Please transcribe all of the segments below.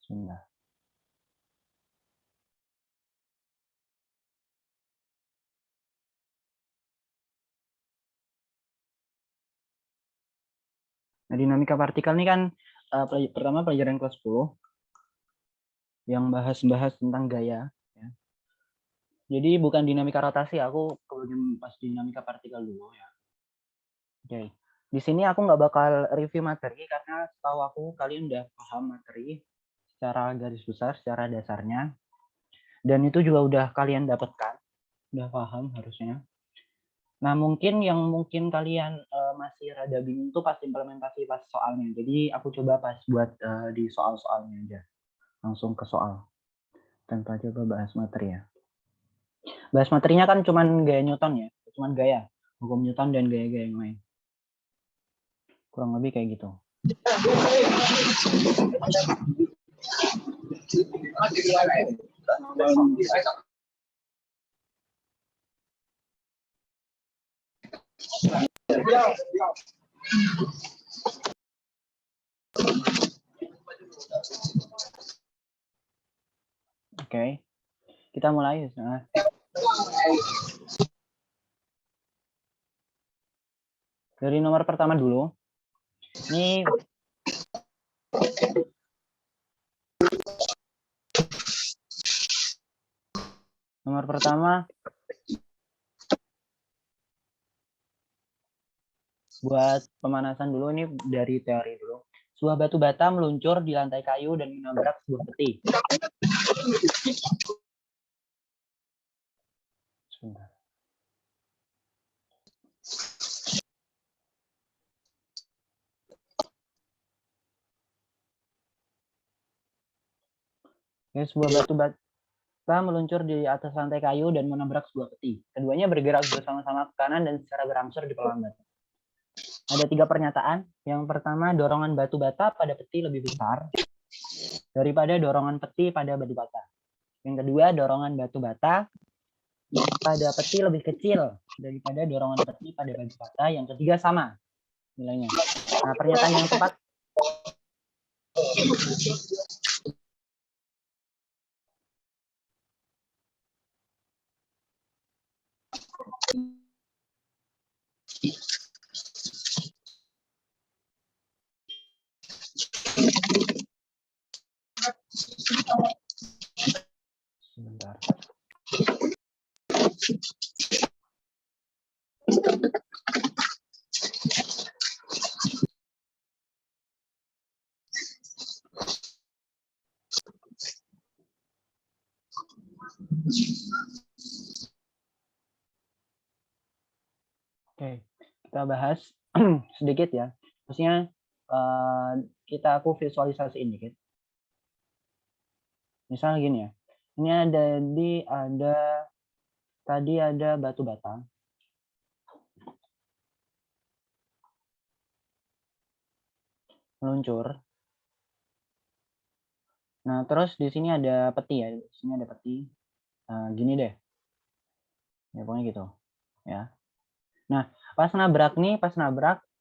Sebentar. Nah, dinamika partikel ini kan pertama pelajaran kelas 10 yang bahas tentang gaya. Ya. Jadi bukan dinamika rotasi, aku kemudian pas dinamika partikel dulu ya. Oke, di sini aku nggak bakal review materi karena setahu aku kalian udah paham materi secara garis besar, secara dasarnya. Dan itu juga udah kalian dapatkan, udah paham harusnya. Nah, mungkin kalian masih rada bingung tuh pas implementasi pas soalnya. Jadi aku coba pas buat di soal-soalnya aja. Langsung ke soal. Tanpa coba bahas materi ya. Bahas materinya kan cuman gaya Newton ya. Cuman gaya. Hukum Newton dan gaya-gaya yang lain. Kurang lebih kayak gitu. Oke. Kita mulai. Nah. Dari nomor pertama dulu. Ini nomor pertama buat pemanasan dulu, ini dari teori dulu. Sebuah batu bata meluncur di lantai kayu dan menabrak sebuah peti. Sebentar. Ya, sebuah batu bata meluncur di atas lantai kayu dan menabrak sebuah peti. Keduanya bergerak bersama-sama ke kanan dan secara berangsur diperlambat. Ada 3 pernyataan. Yang pertama, dorongan batu bata pada peti lebih besar daripada dorongan peti pada batu bata. Yang kedua, dorongan batu bata pada peti lebih kecil daripada dorongan peti pada batu bata. Yang ketiga, sama nilainya. Nah, pernyataan yang tepat sebentar. Oke, kita bahas sedikit ya. Maksudnya aku visualisasiin dikit. Misal gini ya. Ini tadi ada batu bata. Meluncur. Nah, terus di sini ada peti ya. Di sini ada peti. Gini deh. Ya, pokoknya gitu. Ya. Nah, pas nabrak,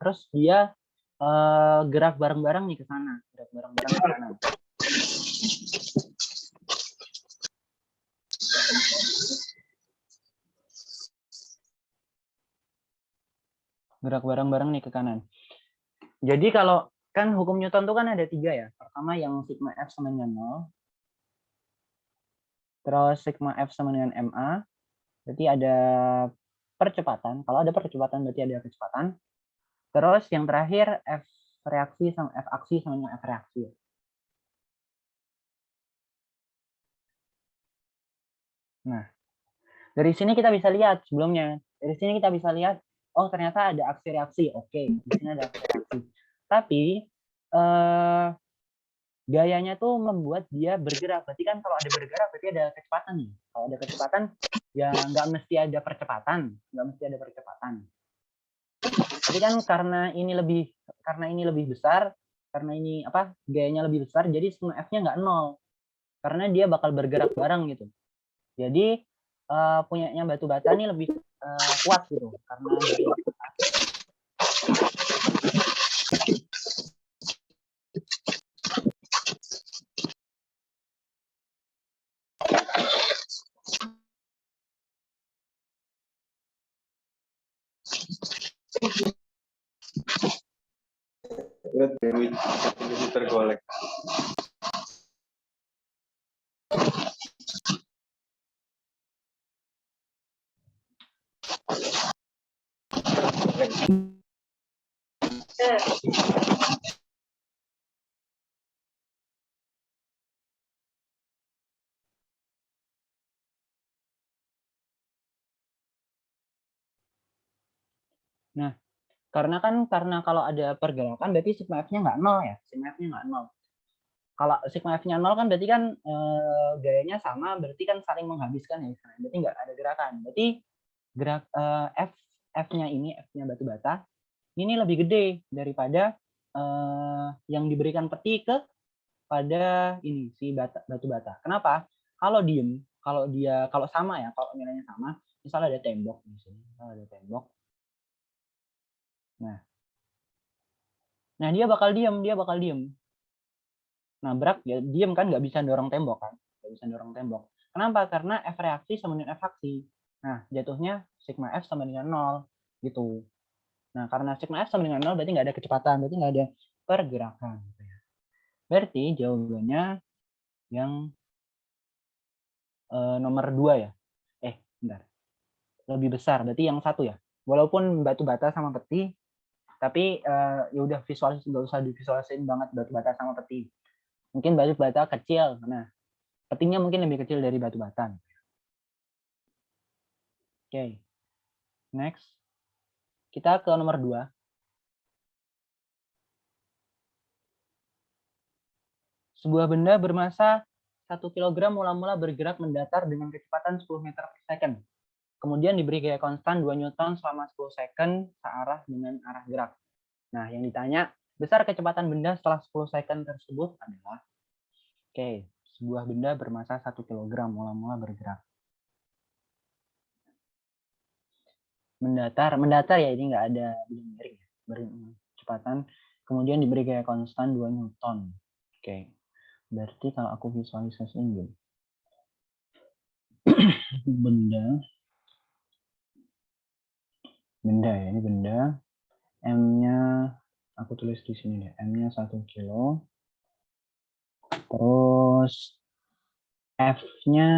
terus dia gerak bareng-bareng nih ke sana. Gerak bareng-bareng ke sana. Gerak bareng-bareng nih ke kanan. Jadi kalau kan hukum Newton itu kan ada 3 ya. Pertama yang sigma F sama dengan 0. Terus sigma F sama dengan MA. Berarti ada percepatan. Kalau ada percepatan berarti ada kecepatan. Terus yang terakhir F reaksi sama F aksi sama dengan F reaksi. Nah, dari sini kita bisa lihat sebelumnya. Dari sini kita bisa lihat, oh ternyata ada aksi reaksi. Oke, di sini ada aksi reaksi. Tapi gayanya tuh membuat dia bergerak. Berarti kan kalau ada bergerak berarti ada kecepatan nih. Kalau ada kecepatan ya nggak mesti ada percepatan, Tapi kan karena ini lebih besar, karena ini gayanya lebih besar, jadi sigma F-nya nggak 0. Karena dia bakal bergerak bareng gitu. Jadi punyanya batu bata ini lebih kuat gitu karena Dewi jadi tergolek. Nah, karena kalau ada pergerakan berarti sigma F-nya nggak nol ya. Sigma F-nya nggak nol. Kalau sigma F-nya nol kan berarti kan gayanya sama, berarti kan saling menghabiskan ya. Berarti nggak ada gerakan. Berarti gerak F-nya ini, F-nya batu bata, ini lebih gede daripada yang diberikan peti pada ini si batu bata. Kenapa? Kalau diem, kalau sama ya, kalau nilainya sama, misalnya ada tembok di sini, misalnya ada tembok. Nah dia bakal diem. Nabrak ya diem kan, nggak bisa dorong tembok kan, nggak bisa dorong tembok. Kenapa? Karena F reaksi sama dengan F aksi. Nah jatuhnya sigma F sama dengan 0 gitu. Nah karena sigma F sama dengan 0 berarti nggak ada kecepatan, berarti nggak ada pergerakan. Berarti jawabannya yang nomor 2 ya. Bentar. Lebih besar, berarti yang 1 ya. Walaupun batu bata sama peti, tapi ya udah visualis, nggak usah divisualisin banget batu bata sama peti. Mungkin batu bata kecil, nah petinya mungkin lebih kecil dari batu bata. Oke, next. Kita ke nomor 2. Sebuah benda bermasa 1 kg mula-mula bergerak mendatar dengan kecepatan 10 meter per second. Kemudian diberi gaya konstan 2 Newton selama 10 second searah dengan arah gerak. Nah, yang ditanya, besar kecepatan benda setelah 10 second tersebut adalah, sebuah benda bermasa 1 kg mula-mula bergerak. Mendatar ya, ini nggak ada bidang miring ya. Kecepatan, kemudian diberi gaya konstan 2 Newton. Berarti kalau aku visualisasiin gini. benda ya, ini benda. M-nya aku tulis di sini deh. M-nya 1 kilo. Terus F-nya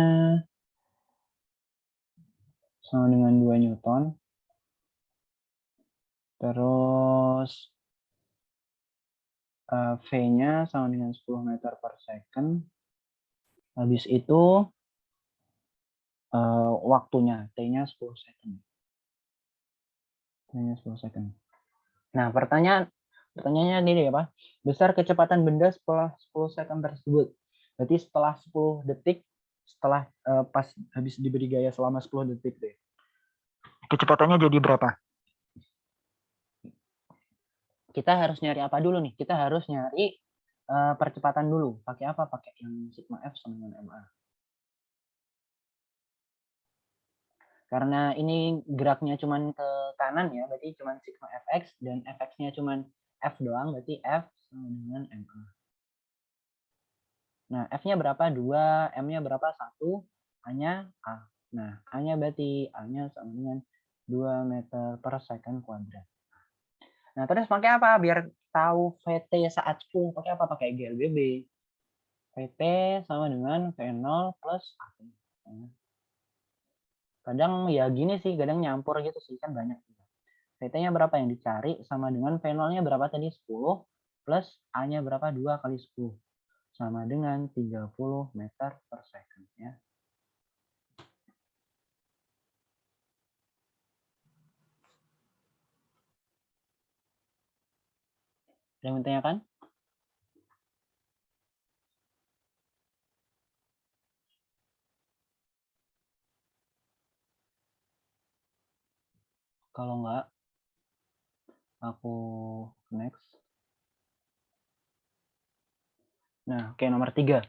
sama dengan 2 Newton. Terus V-nya sama dengan 10 meter per second. Habis itu waktunya, T-nya 10 second. T-nya 10 second. Nah, pertanyaannya ini apa? Besar kecepatan benda setelah 10 second tersebut. Berarti setelah 10 detik, setelah pas habis diberi gaya selama 10 detik deh. Kecepatannya jadi berapa? Kita harus nyari apa dulu nih? Kita harus nyari percepatan dulu. Pakai apa? Pakai yang sigma F sama dengan MA. Karena ini geraknya cuman ke kanan ya, berarti cuman sigma Fx, dan Fx-nya cuman F doang, berarti F sama dengan MA. Nah, F-nya berapa? 2, M-nya berapa? 1, A-nya A. Nah, A-nya berarti A-nya sama dengan 2 meter per second kuadrat. Nah, terus pakai apa? Biar tahu VT saat 10, pakai apa? Pakai GLBB. VT sama dengan V0 plus A. Kadang ya gini sih, kadang nyampur gitu sih, kan banyak. VT-nya berapa yang dicari, sama dengan V0-nya berapa tadi? 10, plus A-nya berapa? 2 kali 10. Sama dengan 30 meter per second. Ya. Ada yang bertanyakan? Kalau enggak, aku next. Nah, oke, nomor 3.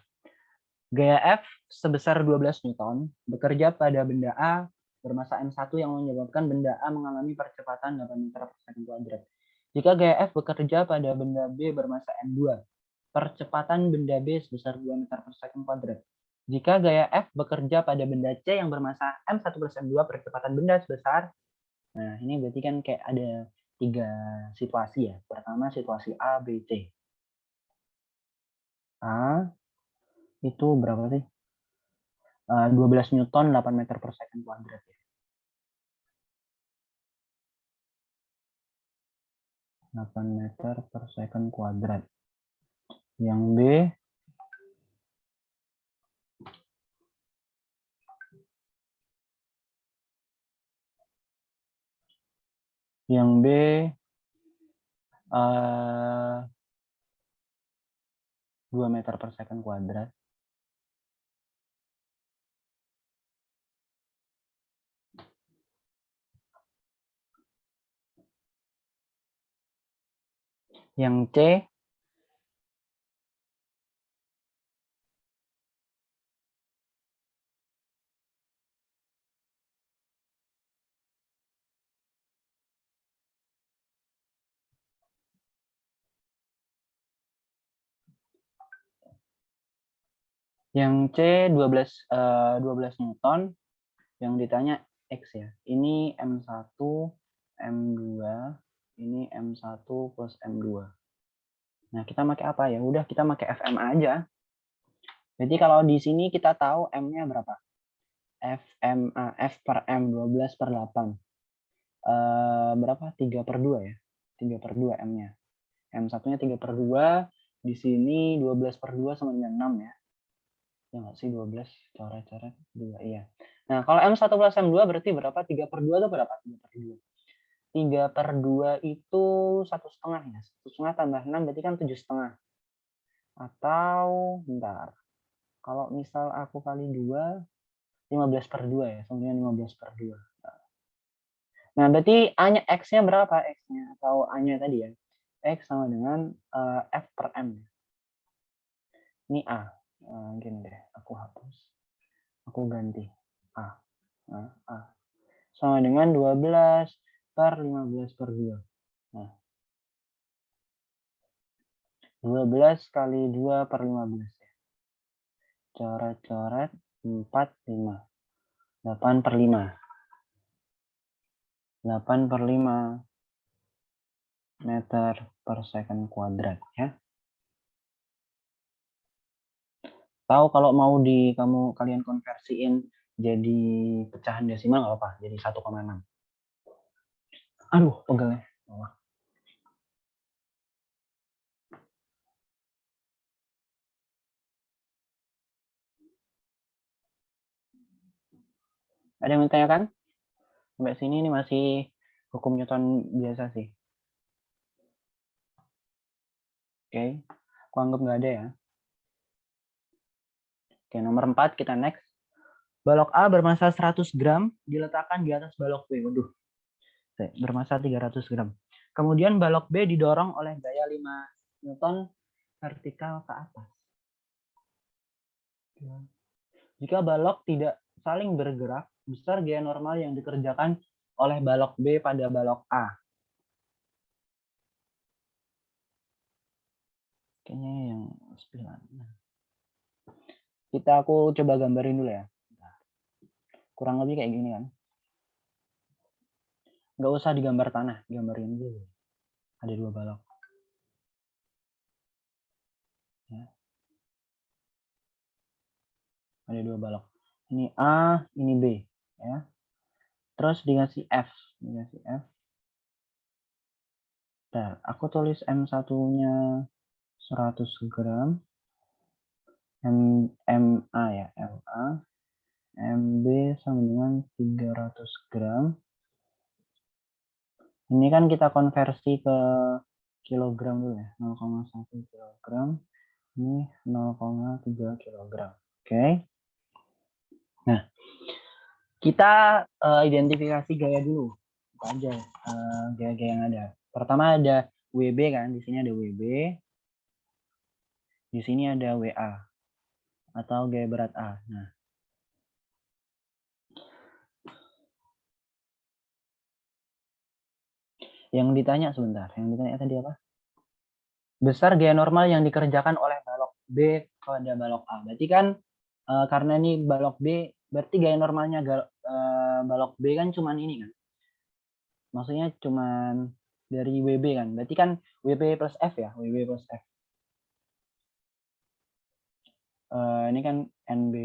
Gaya F sebesar 12 Newton bekerja pada benda A bermasa M1 yang menyebabkan benda A mengalami percepatan 8 meter per second kuadrat. Jika gaya F bekerja pada benda B bermasa M2, percepatan benda B sebesar 2 meter per second kuadrat. Jika gaya F bekerja pada benda C yang bermasa M1 plus M2, percepatan benda sebesar, nah ini berarti kan kayak ada tiga situasi ya. Pertama situasi A, B, C. A itu berapa sih? 12 Newton 8 meter per second kuadrat ya. 8 meter per second kuadrat. Yang B uh, 2 meter per second kuadrat. Yang C Yang C 12 Newton, yang ditanya X ya. Ini M1, M2, ini M1 plus M2. Nah, kita pakai apa ya? Udah kita pakai FMA aja. Jadi kalau di sini kita tahu M-nya berapa? FMA, F per M, 12 per 8. Berapa? 3 per 2 ya? 3 per 2 M-nya. M1-nya 3 per 2. Di sini 12 per 2 sama dengan 6 ya. Ya nggak sih 12 coret-coret 2 iya. Nah kalau M1 plus M2 berarti berapa? 3 per 2 itu berapa? 3 per 2. 3 per 2 itu 1,5 ya. 1,5 tambah 6 berarti kan 7,5. Atau bentar. Kalau misal aku kali 2 15 per 2 ya. Sama dengan 15 per 2. Nah berarti A-nya X-nya berapa X-nya? Atau A-nya tadi ya. X sama dengan F per M. Ini A. Gini deh, aku hapus. Aku ganti A. Nah, A. Sama dengan 12 per 15 per 2. Nah, 12 kali 2 per 15 ya. Coret-coret 4, 5. 8 per 5. 8 per 5 meter per second kuadrat ya. Tahu kalau mau kalian konversiin jadi pecahan desimal nggak apa-apa, jadi 1,6. Aduh, pegelnya. Ada yang bertanyakan? Sampai sini ini masih hukum Newton biasa sih. Oke, aku anggap nggak ada ya. Oke, nomor 4 kita next. Balok A bermassa 100 gram diletakkan di atas balok B. Waduh, bermassa 300 gram. Kemudian balok B didorong oleh gaya 5 Newton vertikal ke atas. Jika balok tidak saling bergerak, besar gaya normal yang dikerjakan oleh balok B pada balok A. Kayaknya yang 9. Aku coba gambarin dulu ya. Kurang lebih kayak gini kan. Nggak usah digambar tanah, gambarin dulu. Ada 2 balok. Ya. Ada 2 balok. Ini A, ini B. Ya. Terus dikasih F. Nah, aku tulis M1-nya 100 gram. MA ya, MA. MB sama dengan 300 gram. Ini kan kita konversi ke kilogram dulu ya, 0,1 kilogram. Ini 0,3 kilogram. Oke. Nah, kita identifikasi gaya dulu. Apa aja gaya-gaya yang ada. Pertama ada WB kan, di sini ada WB. Di sini ada WA atau gaya berat A. Nah, yang ditanya sebentar, yang ditanya tadi apa? Besar gaya normal yang dikerjakan oleh balok B pada balok A. Berarti kan karena ini balok B, berarti gaya normalnya balok B kan cuman ini kan. Maksudnya cuman dari WB kan. Berarti kan WB plus F ya, WB plus F. Ini kan NB.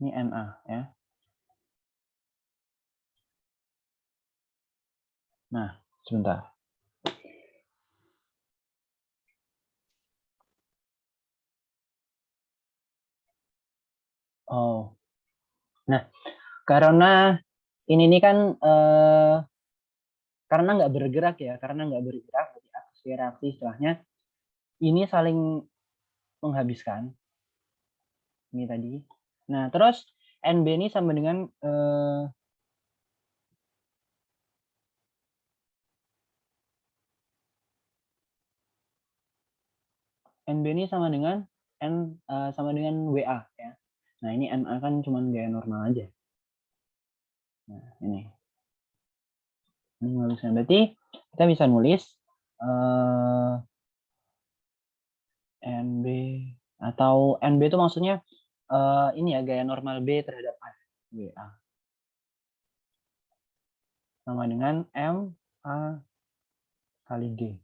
Ini NA ya. Nah, sebentar. Oh. Nah, karena ini kan karena nggak bergerak ya, karena nggak bergerak, berarti aksi reaksi istilahnya ini saling menghabiskan. Ini tadi. Nah, terus NB ini sama dengan NB ini sama dengan sama dengan WA ya. Nah, ini NA kan cuma gaya normal aja. Nah, ini nulisnya. Berarti kita bisa nulis NB atau NB itu maksudnya ini ya, gaya normal B terhadap A, WA. Sama dengan MA kali G.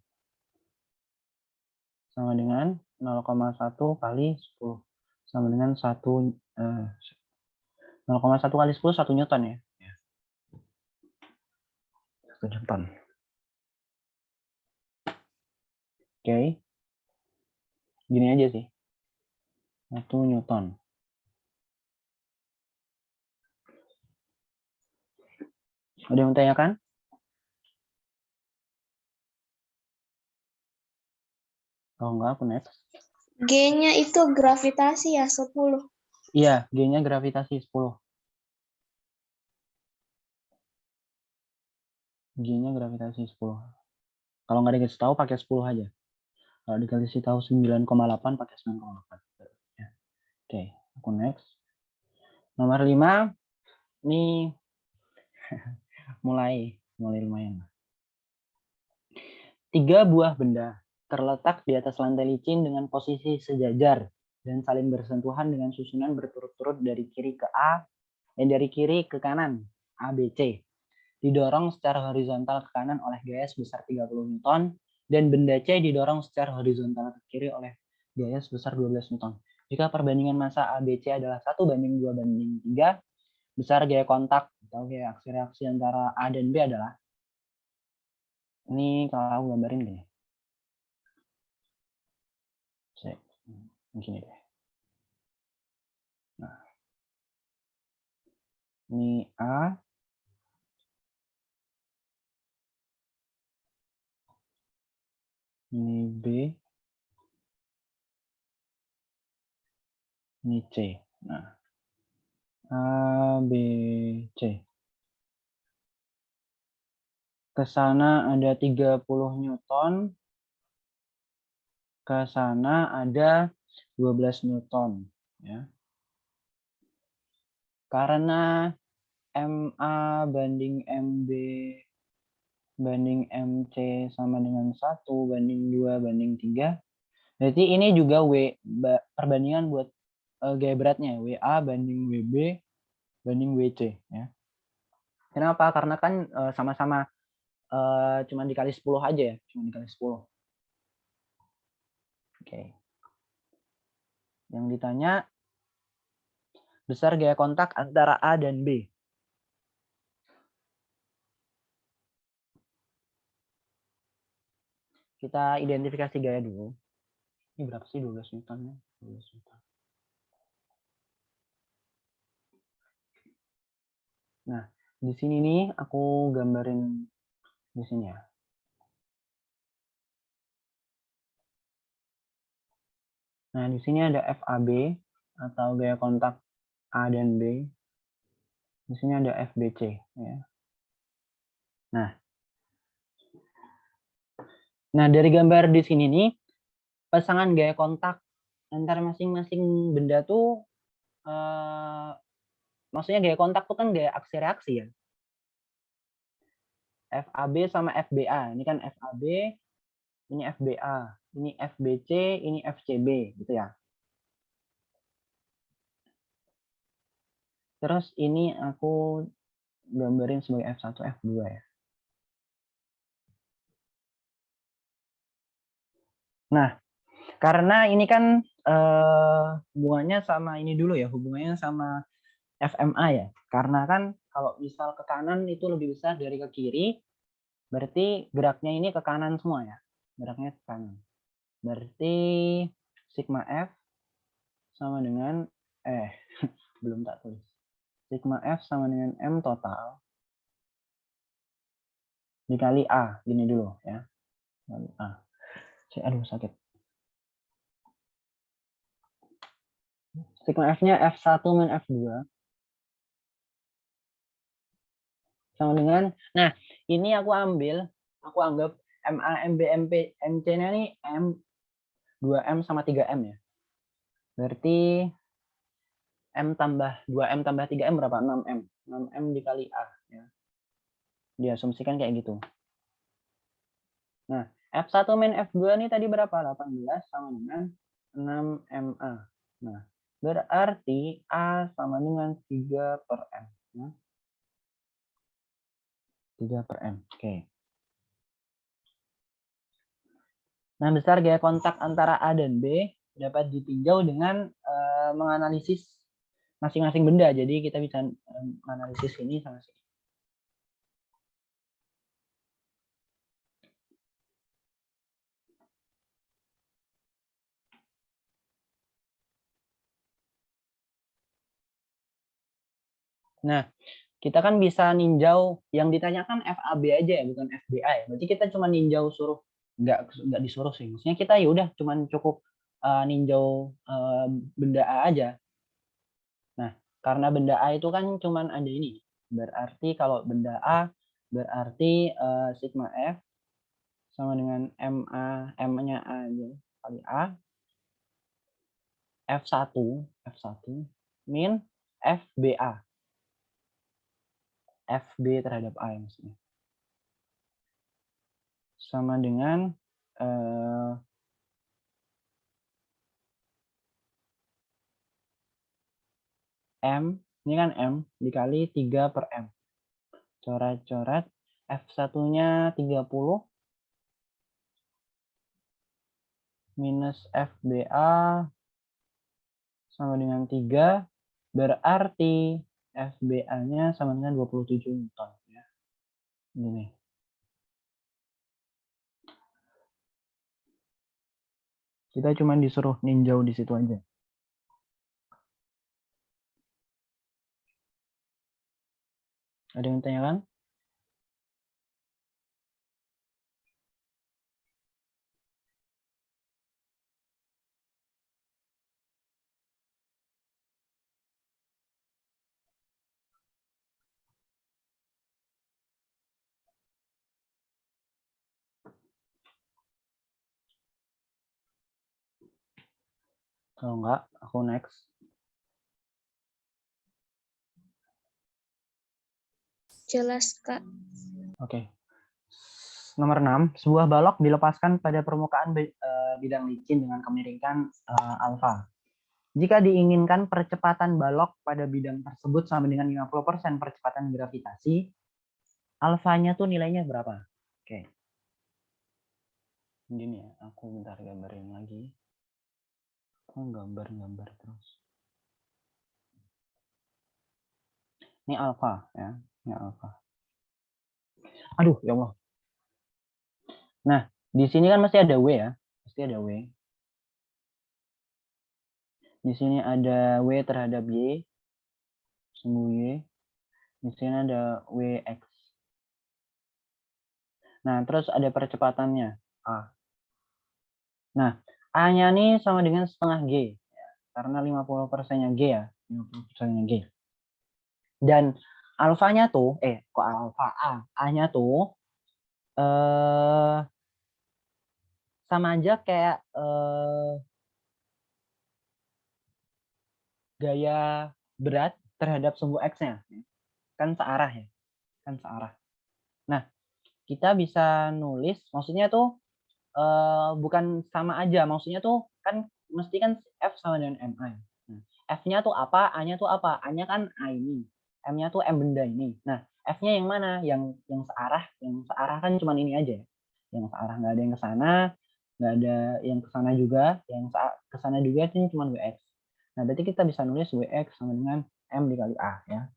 Sama dengan 0,1 kali 10. Sama dengan 0,1 kali 10 1 Newton ya. 1 Newton. Oke. Gini aja sih. 1 Newton. Ada yang tanyakan? Kalau enggak, aku next. G-nya itu gravitasi ya, 10. Iya, G-nya gravitasi 10. G-nya gravitasi 10. Kalau nggak dikasih tahu, pakai 10 aja. Kalau dikasih tahu 9,8, pakai 9,8. Ya. Oke, aku next. Nomor 5, ini mulai lumayan. 3 buah benda terletak di atas lantai licin dengan posisi sejajar dan saling bersentuhan dengan susunan berturut-turut dari kiri ke A dan dari kiri ke kanan, A, B, C. Didorong secara horizontal ke kanan oleh gaya sebesar 30 Newton dan benda C didorong secara horizontal ke kiri oleh gaya sebesar 12 Newton. Jika perbandingan massa ABC adalah 1:2:3, besar gaya kontak atau gaya aksi reaksi antara A dan B adalah, ini kalau aku gambarin gini. Begini deh. Nah, ini A, ini B, ini C. Nah, A, B, C. Ke sana ada 30 Newton, ke sana ada 12 Newton. Ya. Karena MA banding MB banding MC sama dengan 1:2:3, berarti ini juga perbandingan buat gaya beratnya, WA banding WB banding WC. Ya. Kenapa? Karena kan sama-sama cuma dikali 10 aja ya, cuma dikali 10. Oke. Yang ditanya, besar gaya kontak antara A dan B. Kita identifikasi gaya dulu. Ini berapa sih 12 Newton? 12 Newton. Nah, di sini nih aku gambarin di sini ya. Nah, di sini ada FAB atau gaya kontak A dan B. Di sini ada FBC ya. Nah, dari gambar di sini nih, pasangan gaya kontak antara masing-masing benda tuh maksudnya gaya kontak tuh kan gaya aksi reaksi ya. FAB sama FBA. Ini kan FAB, ini FBA, ini FBC, ini FCB gitu ya. Terus ini aku gambarin sebagai F1, F2 ya. Nah, karena ini kan hubungannya sama ini dulu ya, hubungannya sama FMA ya. Karena kan kalau misal ke kanan itu lebih besar dari ke kiri, berarti geraknya ini ke kanan semua ya. Geraknya ke kanan. Berarti sigma F sama dengan belum tak tulis. Sigma F sama dengan M total dikali A. Gini dulu ya. Dikali A. Aduh sakit. Sigma F-nya F1 min F2 sama dengan, nah ini aku anggap MA, MB, MP, MC-nya ini M, 2M sama 3M ya. Berarti M tambah 2M tambah 3M berapa? 6M. 6M dikali A. Ya. Diasumsikan kayak gitu. Nah, F1 min F2 ini tadi berapa? 18 sama dengan 6MA. Nah, berarti A sama dengan 3 per M. Ya. 3 per M. Oke. Nah, besar gaya kontak antara A dan B dapat ditinjau dengan menganalisis masing-masing benda. Jadi kita bisa menganalisis ini sama sini. Nah, kita kan bisa ninjau yang ditanyakan FAB aja ya, bukan FBA ya. Berarti kita cuma ninjau suruh nggak disuruh sih. Maksudnya kita ya udah cuma cukup ninjau benda A aja. Nah, karena benda A itu kan cuma ada ini. Berarti kalau benda A berarti sigma F sama dengan MA, M-nya A aja kali A. F1 min FBA. FB terhadap A ya maksudnya. Sama dengan M, ini kan M dikali 3 per M. Coret-coret, F1-nya 30 minus FBA sama dengan 3, berarti FBA-nya sama dengan 27 Newton. Ya. Gini. Kita cuma disuruh ninjau di situ aja. Ada yang tanyakan? Kalau enggak, aku next. Jelas, Kak. Oke. Nomor 6, sebuah balok dilepaskan pada permukaan bidang licin dengan kemiringan alfa. Jika diinginkan percepatan balok pada bidang tersebut sama dengan 50% percepatan gravitasi, alfanya tuh nilainya berapa? Oke. Gini ya, aku bentar gambarin lagi. Aku gambar terus. Ini alfa ya, ini alfa. Aduh, ya Allah. Nah, di sini kan mesti ada W ya, pasti ada W. Di sini ada W terhadap Y, sumbu Y. Di sini ada WX. Nah, terus ada percepatannya, A. Nah, A-nya nih sama dengan setengah G. Ya, karena 50%-nya G ya. 50%-nya G. Dan alfanya tuh, kok alfa A? A-nya tuh sama aja kayak gaya berat terhadap sumbu X-nya. Kan searah ya. Kan searah. Nah, kita bisa nulis, maksudnya tuh bukan sama aja. Maksudnya tuh kan mesti kan F sama dengan MA. Nah, F-nya tuh apa, A-nya tuh apa. A-nya kan A ini, M-nya tuh M benda ini. Nah, F-nya yang mana? Yang searah, kan cuma ini aja. Yang searah, nggak ada yang ke sana, nggak ada yang ke sana juga, yang ke sana juga itu cuma WX. Nah, berarti kita bisa nulis WX sama dengan M dikali A ya.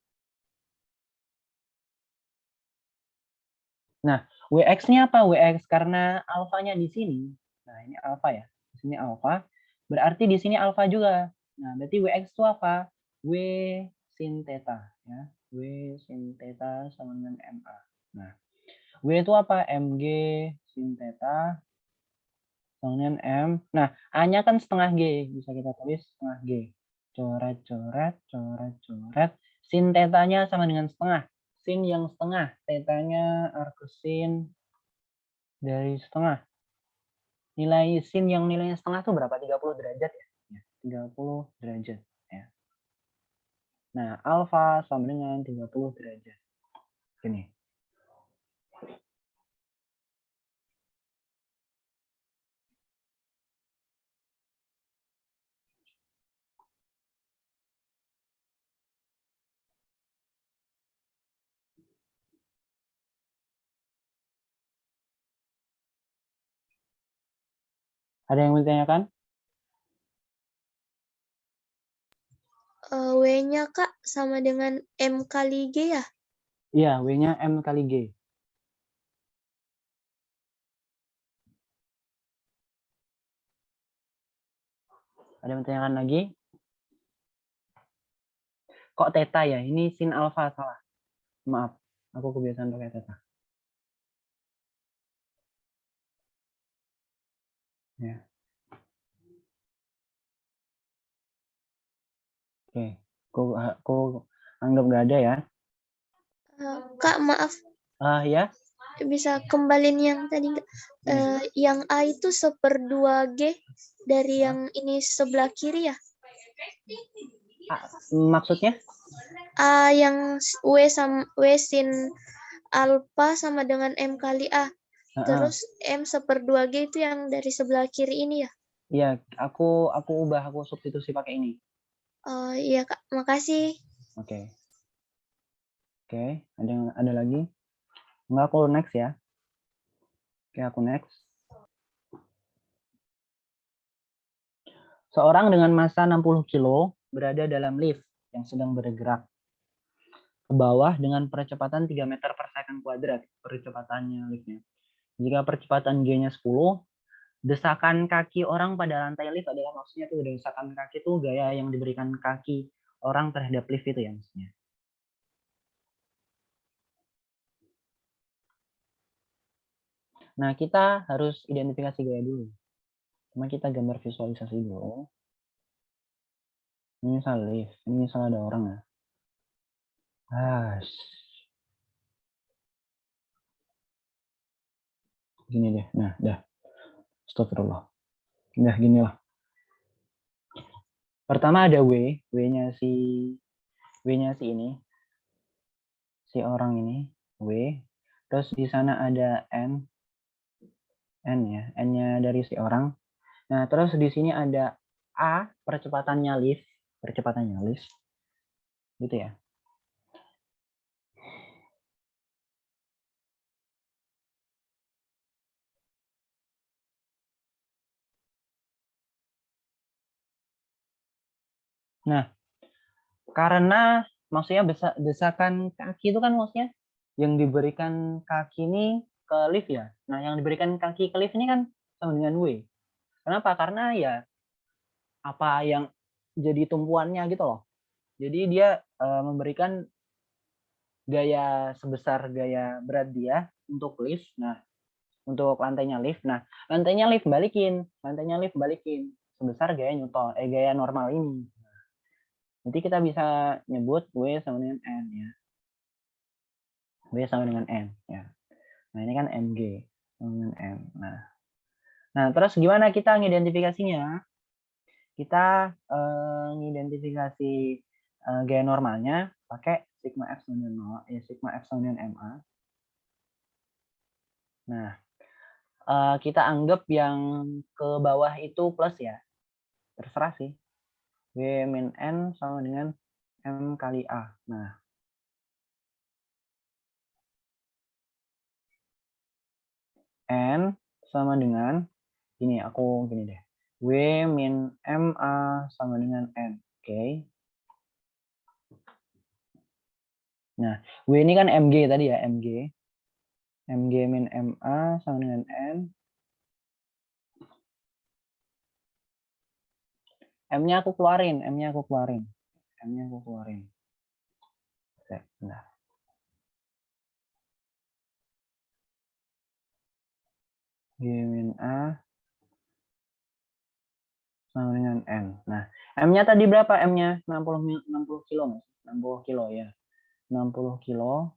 Nah, WX-nya apa? WX karena alfanya di sini. Nah, ini alfa ya. Di sini alfa. Berarti di sini alfa juga. Nah, berarti WX itu apa? W sin theta ya. W sin theta sama dengan MA. Nah, W itu apa? MG sin theta sama dengan M. Nah, A-nya kan setengah G. Bisa kita tulis setengah G. Coret, coret, coret, coret. Sin theta-nya sama dengan setengah. Sin yang setengah. Theta-nya arcsin dari setengah. Nilai sin yang nilainya setengah itu berapa? 30 derajat ya? 30 derajat ya. Nah, alfa sama dengan 30 derajat. Gini. Ada yang mau ditanyakan? W-nya Kak sama dengan M kali G ya? Iya, W-nya M kali G. Ada yang ditanyakan lagi? Kok theta ya? Ini sin alfa salah. Maaf, aku kebiasaan pakai theta. Ya. Oke, aku anggap nggak ada ya. Kak, maaf, Ya, bisa kembaliin yang tadi nggak? Yang A itu 1/2G dari yang ini sebelah kiri ya? maksudnya? A yang W sin alpha sama dengan M kali A. Terus M 1/2G itu yang dari sebelah kiri ini ya? Iya, aku substitusi pakai ini. Oh iya Kak, makasih. Oke. Oke, ada lagi? Enggak, aku next ya. Oke, aku next. Seorang dengan massa 60 kilo berada dalam lift yang sedang bergerak ke bawah dengan percepatan 3 meter per second kuadrat percepatannya liftnya. Jika percepatan G-nya 10, desakan kaki orang pada lantai lift adalah maksudnya tuh desakan kaki itu gaya yang diberikan kaki orang terhadap lift itu ya maksudnya. Nah, kita harus identifikasi gaya dulu. Cuma kita gambar visualisasi dulu. Ini misal lift, ini misal ada orang ya. Gini deh, nah dah. Astagfirullah. Nah, gini lah. Pertama ada W-nya si ini. Si orang ini, W. Terus di sana ada N ya, N-nya dari si orang. Nah, terus di sini ada A, percepatannya lift. Gitu ya. Nah, karena maksudnya desakan kaki itu kan maksudnya yang diberikan kaki ini ke lift ya. Nah, yang diberikan kaki ke lift ini kan sama dengan W. Kenapa? Karena ya apa yang jadi tumpuannya gitu loh. Jadi dia memberikan gaya sebesar gaya berat dia untuk lift. Nah, untuk lantainya lift. Nah, lantainya lift balikin sebesar gaya Newton, gaya normal ini. Nanti kita bisa nyebut W sama dengan N ya. W sama dengan N ya. Nah, ini kan MG sama dengan N. Nah, terus gimana kita ngidentifikasinya? Kita ngidentifikasi gaya normalnya pakai sigma F sama dengan 0, ya sigma F sama dengan MA. Nah, kita anggap yang ke bawah itu plus ya. Terserah sih. W min N sama dengan M kali A. Nah, N sama dengan, ini aku gini deh. W min MA sama dengan N. Oke. Nah, W ini kan MG tadi ya, MG. MG min MA sama dengan N. M-nya aku keluarin, M-nya aku keluarin. M-nya aku keluarin. Oke, bentar. G min A sama dengan N. Nah, M-nya tadi berapa? M-nya 60 kilo, Mas. 60 kilo ya. 60 kilo.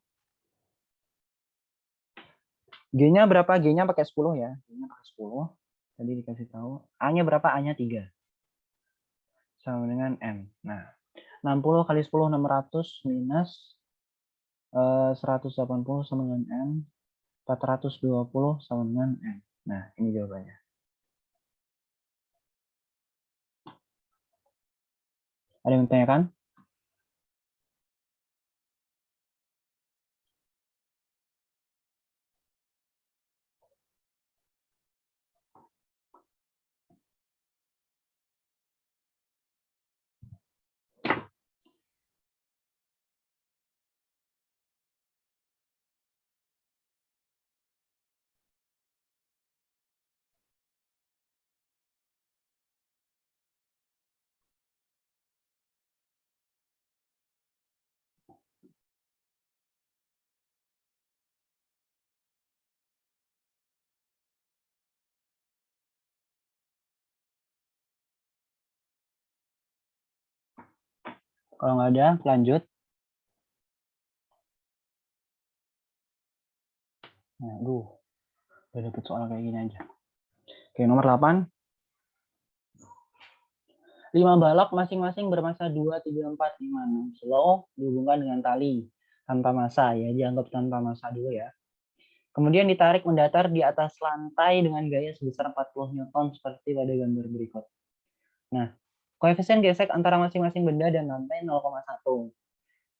G-nya berapa? G-nya pakai 10 ya. G-nya pakai 10. Tadi dikasih tahu. A-nya berapa? A-nya 3. Sama dengan N. Nah, 60 kali 10, 600 minus 180 sama dengan N. 420 sama dengan N. Nah, ini jawabannya. Ada yang bertanyakan? Kalau nggak ada, lanjut. Nah, udah dapet soal kayak gini aja. Oke, nomor 8. 5 balok masing-masing bermassa 2, 3, 4, 5, 6 kilo dihubungkan dengan tali tanpa massa ya, dianggap tanpa massa dulu ya. Kemudian ditarik mendatar di atas lantai dengan gaya sebesar 40 Newton seperti pada gambar berikut. Nah, koefisien gesek antara masing-masing benda dan lantai 0,1.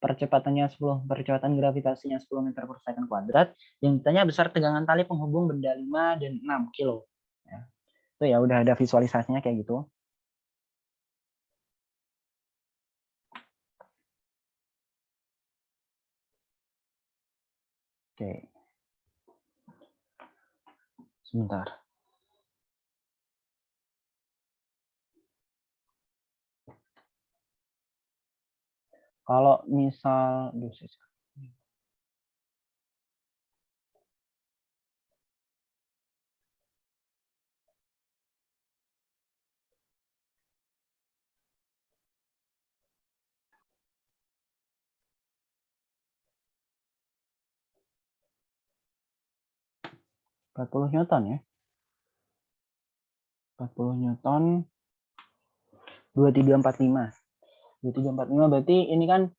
Percepatannya 10, percepatan gravitasinya 10 meter per second kuadrat. Yang ditanya besar tegangan tali penghubung benda 5 dan 6 kilo. Ya. Itu ya udah ada visualisasinya kayak gitu. Oke. Sebentar. Kalau misal, 40 Newton ya. 40 Newton 2345. 2345 berarti ini kan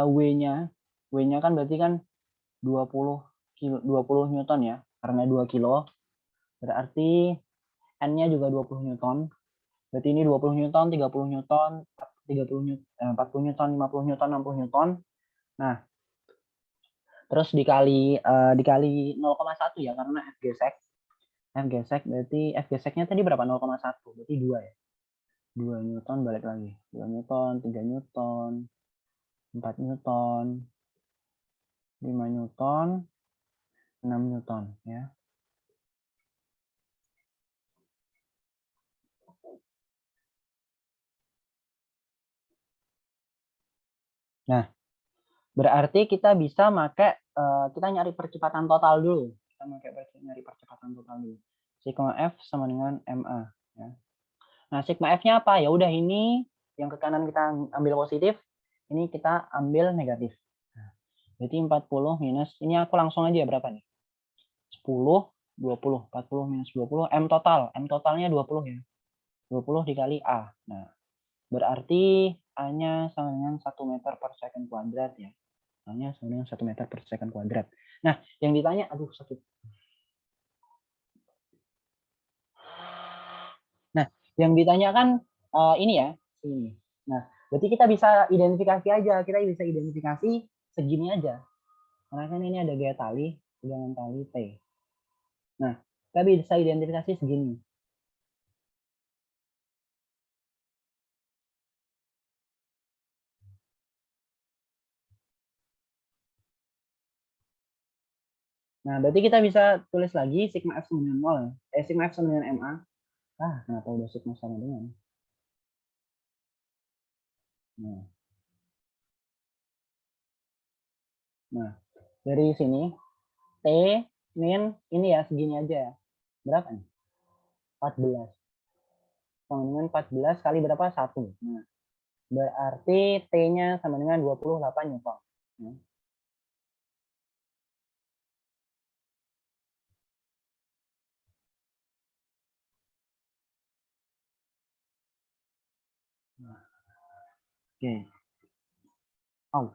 W-nya kan berarti kan 20 Newton ya. Karena 2 kilo. Berarti N-nya juga 20 Newton. Berarti ini 20 Newton, 30 Newton, 30 Newton, 40 Newton, 50 Newton, 60 Newton. Nah, terus dikali 0,1 ya karena F gesek. F gesek berarti F geseknya tadi berapa? 0,1. Berarti 2 ya. 2 Newton balik lagi. 2 Newton, 3 Newton, 4 Newton, 5 Newton, 6 Newton ya. Nah, berarti kita bisa pakai kita nyari percepatan total dulu. Kita nyari percepatan total dulu. Sigma F sama dengan MA ya. Nah, sigma F-nya apa? Ya udah ini yang ke kanan kita ambil positif, ini kita ambil negatif. Nah, berarti 40 minus, ini aku langsung aja berapa nih? 10, 20, 40 minus 20, M total. M totalnya 20 ya. 20 dikali A. Nah, berarti A-nya sama dengan 1 meter per second kuadrat ya. A-nya sama dengan 1 meter per second kuadrat. Nah, yang ditanya, aduh sakit. Nah, yang ditanyakan ini ya, ini. Nah, berarti kita bisa identifikasi aja. Kita bisa identifikasi segini aja. Karena kan ini ada gaya tali, pegangan tali T. Nah, kita bisa identifikasi segini. Nah, berarti kita bisa tulis lagi sigma F sama dengan 0. Sigma F sama dengan MA. Kenapa udah sigma sama dengan? Nah, dari sini, T min ini ya, segini aja. Berapa nih? 14. Sama dengan 14 kali berapa? 1. Nah, berarti T-nya sama dengan 28 Newton. Nah. Oke. Oh.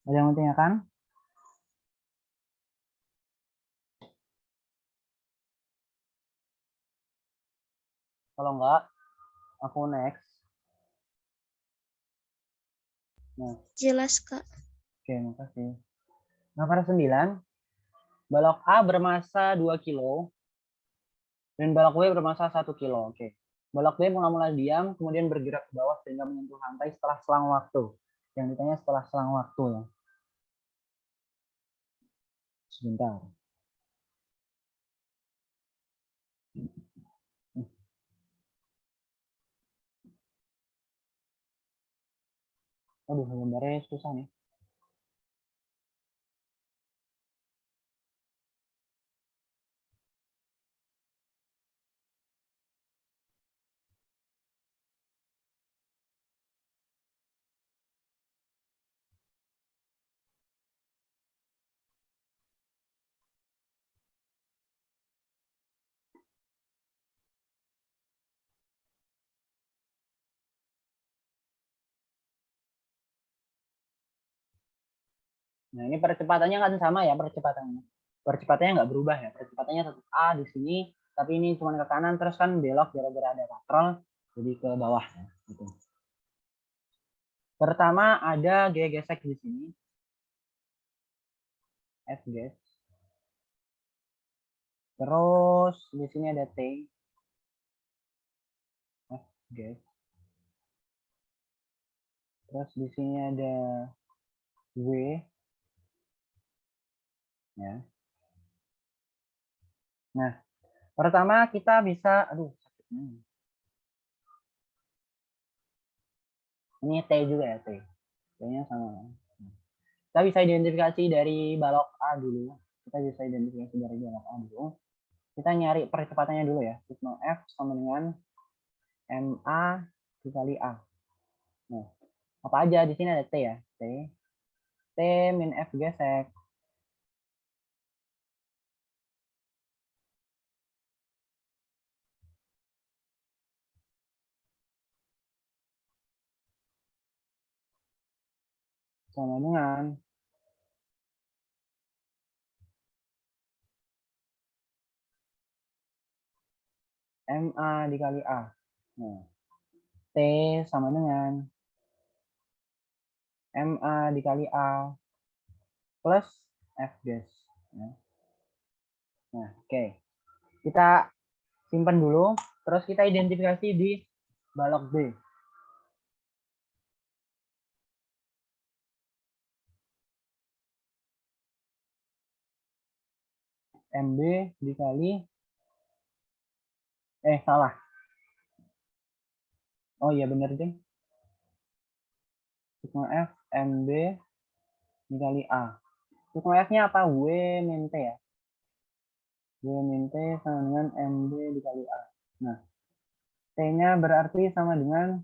Ada yang mau tanyakan? Kalau enggak, aku next. Nah. Jelas, Kak. Oke, makasih. Nomor 9. Balok A bermassa 2 kilo dan balok B bermassa 1 kilo. Oke. Balok B mula-mula diam, kemudian bergerak ke bawah sehingga menyentuh lantai setelah selang waktu. Yang ditanya setelah selang waktu ya. Sebentar. Aduh, gambarnya susah nih. Nah, ini percepatannya kan sama ya, percepatannya. Percepatannya nggak berubah ya. Percepatannya tetap A di sini, tapi ini cuma ke kanan, terus kan belok gara-gara ada katrol, jadi ke bawah ya. Gitu. Pertama ada G gesek di sini. F ges. Terus di sini ada T. F ges. Terus di sini ada W. Ya. Nah, pertama kita bisa, ini T juga ya, T. T-nya sama. Kita bisa identifikasi dari balok A dulu. Kita bisa identifikasi dari balok A dulu. Kita nyari percepatannya dulu ya. Sigma F sama dengan MA dikali A. Nah, apa aja di sini ada T ya. T min F gesek. Sama dengan MA dikali A. Nah, T sama dengan MA dikali A plus F gas. Nah, oke. Kita simpan dulu, terus kita identifikasi di balok B. MB dikali salah. Oh iya bener deh. Sigma F MB dikali A. Sigma F-nya apa? W min T ya. W min T sama dengan MB dikali A. Nah, T-nya berarti sama dengan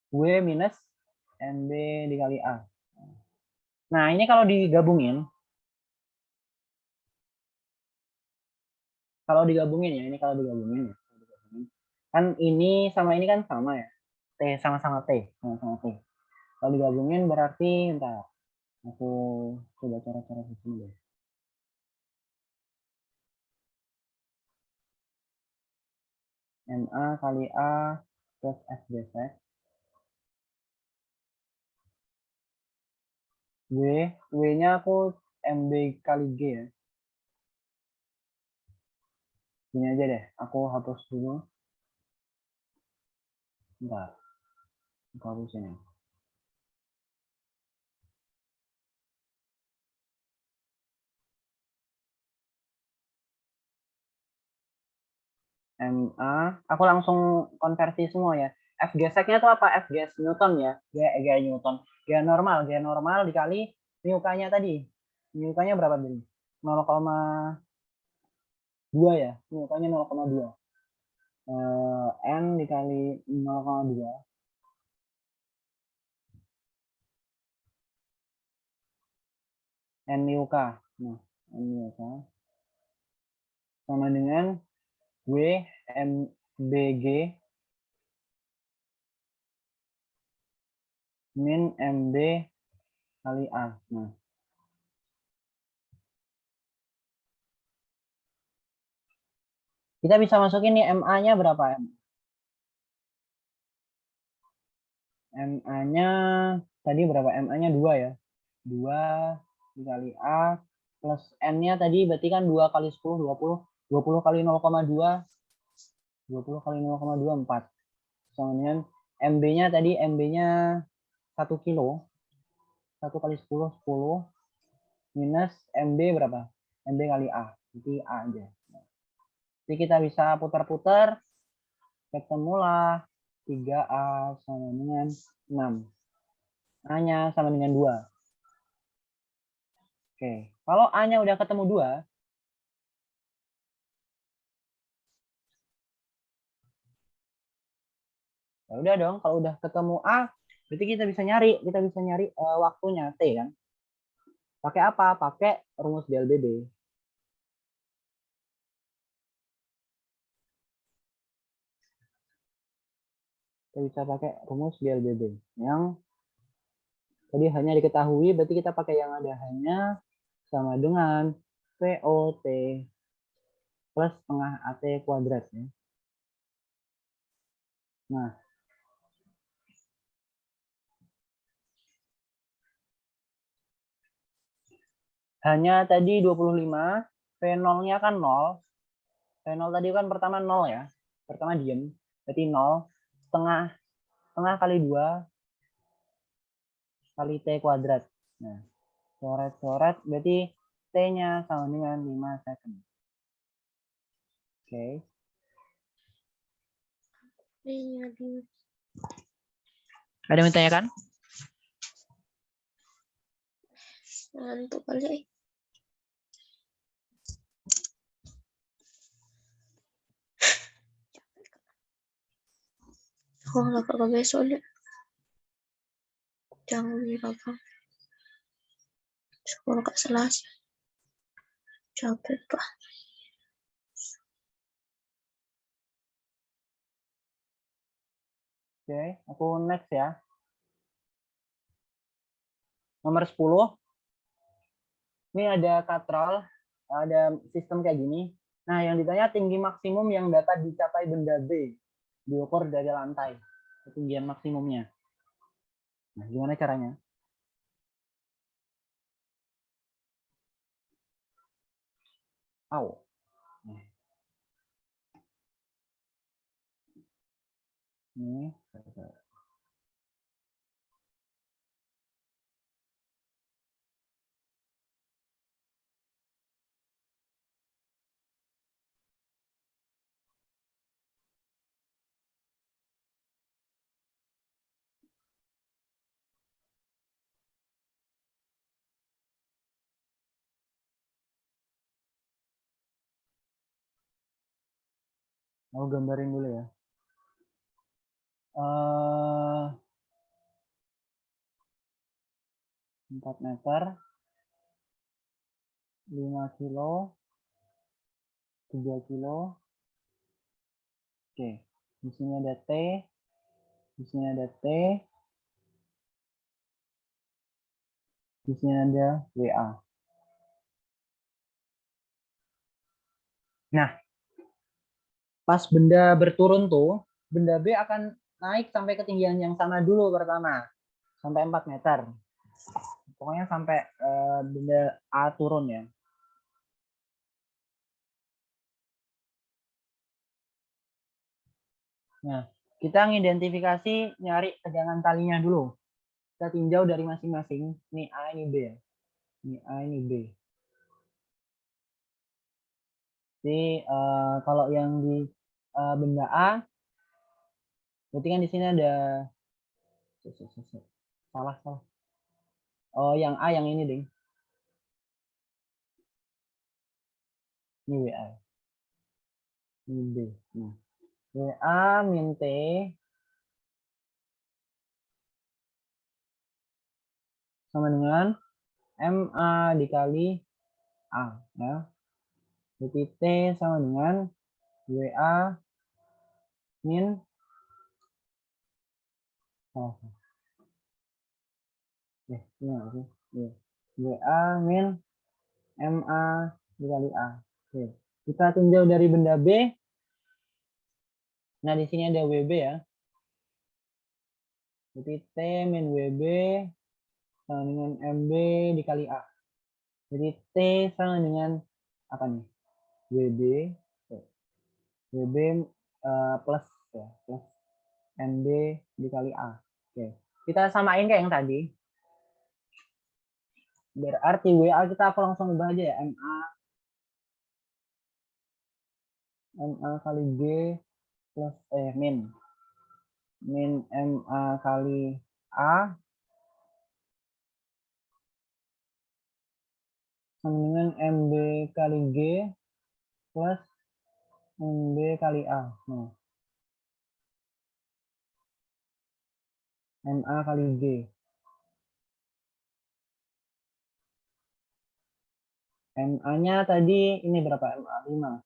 W minus MB dikali A. Nah, ini kalau digabungin, ya, ini kalau digabungin ya. Kan ini sama ini kan sama ya. T sama-sama T, sama-sama T. Kalau digabungin berarti ntar aku coba cara-cara bikin deh. MA kali A plus F gesek. W-nya aku MB kali G ya. Gini aja deh, aku hapus dulu. Bentar, aku hapus ini. MA, aku langsung konversi semua ya. F geseknya itu apa? F ges Newton ya. Gaya Newton. Gaya normal dikali mu K-nya tadi. Mu K-nya berapa tadi? 0,2 ya. Mu K-nya 0,2. N dikali 0,2. N mu K. Nah, N mu K sama dengan W M BG min MB kali A. Nah, kita bisa masukin nih MA-nya berapa? MA-nya tadi berapa? MA-nya 2 ya. 2 dikali A plus N-nya tadi berarti kan 2 kali 10, 20. 20 kali 0,2. 20 kali 0,24. Sama dengan MB-nya tadi, MB-nya 1 kilo. 1 kali 10, 10. Minus MB berapa? MB kali A. Jadi A aja. Jadi kita bisa putar-putar. Ketemulah 3A sama dengan 6. A-nya sama dengan 2. Oke, kalau A-nya udah ketemu 2, ya udah dong, kalau udah ketemu A, berarti kita bisa nyari waktunya T kan. Pakai apa? Pakai rumus DLBB. Kita bisa pakai rumus DLBB yang tadi hanya diketahui, berarti kita pakai yang ada hanya sama dengan VOT plus setengah AT kuadrat ya. Nah, hanya tadi 25, V0-nya kan 0. V0 tadi kan pertama 0 ya. Pertama diem, berarti 0. Setengah kali 2 kali T kuadrat. Nah, coret-coret berarti T-nya sama dengan 5 second. Oke. Ada yang ditanyakan? Ngantuk kali. Oh, kakak besok deh. Jangan kakak. Sekolah kak Selasa. Capek pak. Oke, aku next ya. Nomor 10. Ini ada katral, ada sistem kayak gini. Nah, yang ditanya tinggi maksimum yang dapat dicapai benda B diukur dari lantai. Ketinggian maksimumnya. Nah, gimana caranya? Au. Ini. Aku gambarin dulu ya. 4 meter, 5 kilo, 3 kilo. Oke, di sini ada T, di sini ada T, Di sini ada WA. Nah, pas benda berturun tuh, benda B akan naik sampai ketinggian yang sama dulu pertama. Sampai 4 meter. Pokoknya sampai benda A turun ya. Nah, kita ngidentifikasi nyari tegangan talinya dulu. Kita tinjau dari masing-masing. Ini A, ini B ya. Ini A, ini B. Jadi kalau yang di benda A, berarti kan di sini ada salah. Oh, yang A yang ini ding. Ini WA. Ini B. Nah, WA min T sama dengan MA dikali A ya. Jadi T sama dengan WA min WA min MA dikali A. Oke. Kita tinjau dari benda B. Nah, di sini ada WB ya. Jadi T min WB sama dengan MB dikali A. Jadi T sama dengan apa nih? WB. WB plus ya, plus MB dikali A. Oke. Kita samain kayak yang tadi. Berarti WA kita aku langsung ubah aja ya. MA kali G plus min MA kali A sama dengan MB kali G plus MB kali A. Nah, MA kali G. MA-nya tadi ini berapa? MA 5.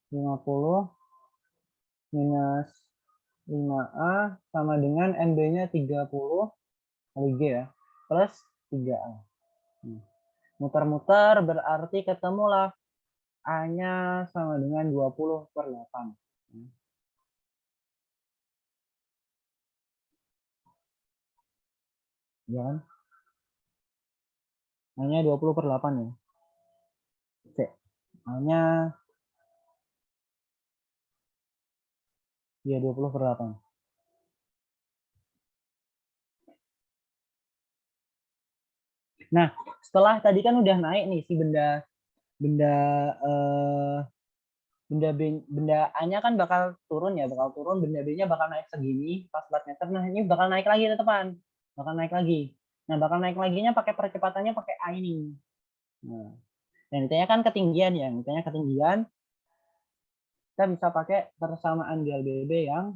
50 minus 5A sama dengan MB-nya 30 kali G ya. Plus 3A. Muter-muter berarti ketemulah A-nya sama dengan 20/8. Ya kan? A-nya 20/8 ya. C. A-nya ya 20/8. Nah, setelah tadi kan udah naik nih si benda A-nya kan bakal turun ya, benda B-nya bakal naik segini pas 4 meter. Nah, ini bakal naik lagi teman. Bakal naik lagi. Nah, bakal naik laginya pakai percepatannya pakai A ini. Nah, dan intinya kan ketinggian ya, kita bisa pakai persamaan GLBB yang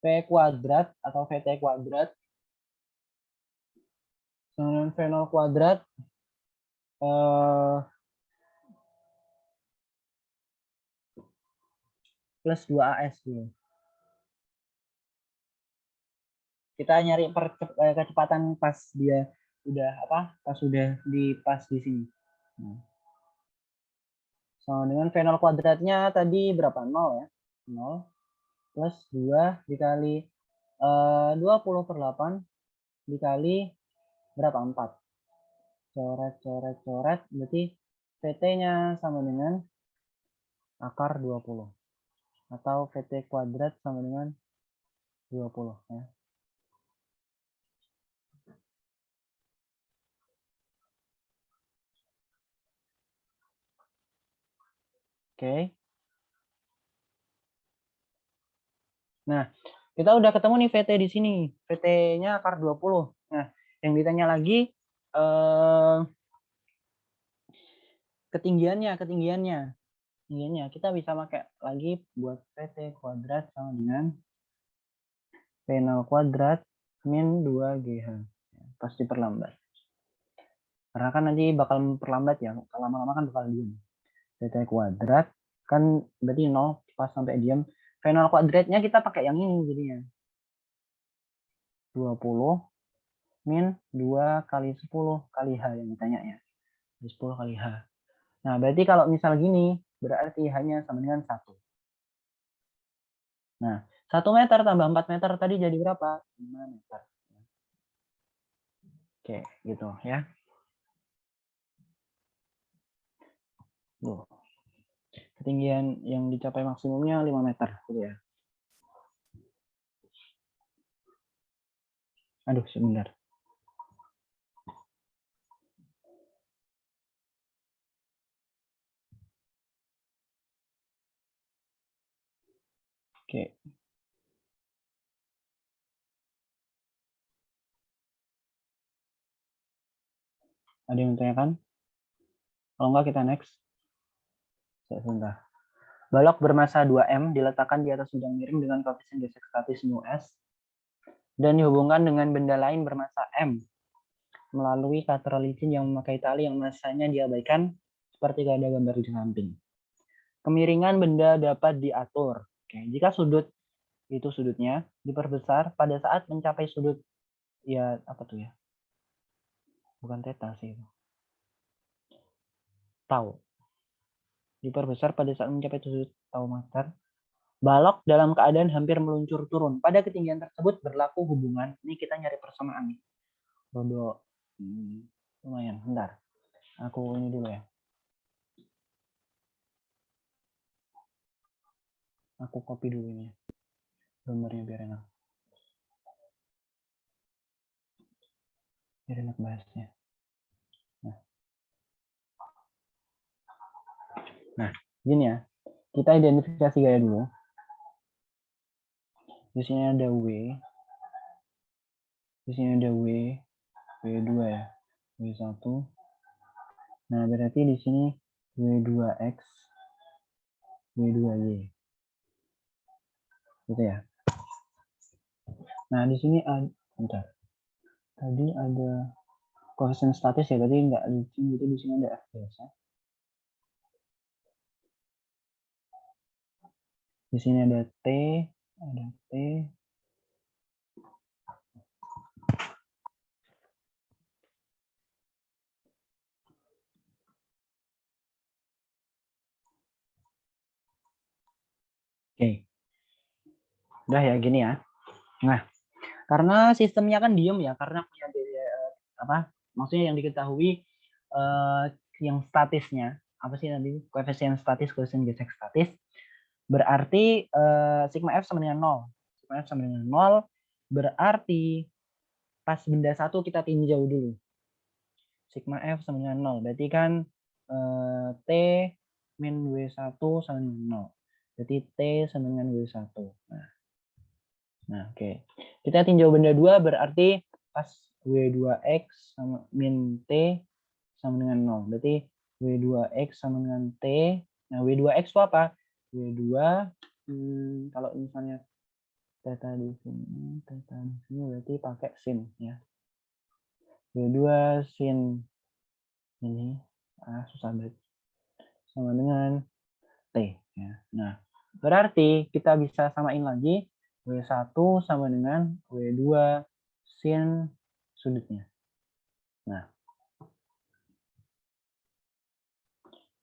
V kuadrat atau VT kuadrat dengan V0 kuadrat plus 2AS gitu. Kita nyari kecepatan pas dia udah pas udah pas di sini. Nah. Sama dengan V0 kuadratnya tadi berapa? 0 ya. 0 plus 2 dikali 20/8 dikali berapa? 4. Coret. Berarti VT-nya sama dengan akar 20. Atau VT kuadrat sama dengan 20 ya. Oke. Nah, kita udah ketemu nih VT di sini. VT-nya akar 20. Nah, yang ditanya lagi ketinggiannya. Kita bisa pakai lagi buat VT kuadrat sama dengan V0 kuadrat min 2GH. Pasti perlambat. Karena kan nanti bakal memperlambat ya. Kalau lama-lama kan bakal diam. VT kuadrat Kan berarti 0 pas sampai diam. V0 kuadratnya kita pakai yang ini jadinya. 20 min 2 kali 10 kali H yang ditanya ya. 10 kali H. Nah, berarti kalau misal gini, berarti hanya sama dengan 1. Nah, 1 meter tambah 4 meter tadi jadi berapa? 5 meter. Oke, gitu ya. Tuh. Ketinggian yang dicapai maksimumnya 5 meter. Gitu ya. Aduh, sebentar. Oke. Ada yang tanyakan? Kalau enggak kita next. Sebentar. Balok bermassa 2M diletakkan di atas bidang miring dengan koefisien gesek statis μs dan dihubungkan dengan benda lain bermassa M melalui cutter licin yang memakai tali yang massanya diabaikan seperti ada gambar di samping. Kemiringan benda dapat diatur. Oke, jika sudut itu sudutnya diperbesar pada saat mencapai sudut ya apa tuh ya? Bukan theta sih itu. Tau. Diperbesar pada saat mencapai sudut tau meter. Balok dalam keadaan hampir meluncur turun. Pada ketinggian tersebut berlaku hubungan. Ini kita nyari persamaan nih. Rodo. Lumayan. Bentar. Aku ini dulu ya. Aku copy dulu ini. Gambarnya biar enak. Biar enak bahasnya. Nah, gini ya. Kita identifikasi gaya dulu. Di sini ada W. Di sini ada W. W2 ya. W1. Nah, berarti di sini W2X. W2Y. Gitu ya. Nah, di sini ada, bentar. Tadi ada koefisien statis ya, tadi nggak licin, jadi di sini ada F biasa. Di sini ada T, ada T. Oke. Udah ya gini ya. Nah, karena sistemnya kan diem ya, karena punya apa? Maksudnya yang diketahui yang statisnya apa sih nanti koefisien statis, koefisien gesek statis, berarti sigma F sama dengan 0. Sigma F sama dengan 0 berarti pas benda satu kita tinjau dulu. Sigma F sama dengan 0. Berarti kan T min W1 sama dengan 0. Berarti T sama dengan W1. Nah oke. Kita tinjau benda 2 berarti pas W2X sama min T sama dengan 0. Berarti W2X sama dengan T. Nah W2X itu apa? W2 kalau misalnya theta di sini berarti pakai sin ya. W2 sin ini susah banget sama dengan T ya. Nah, berarti kita bisa samain lagi W1 sama dengan W2 sin sudutnya. Nah,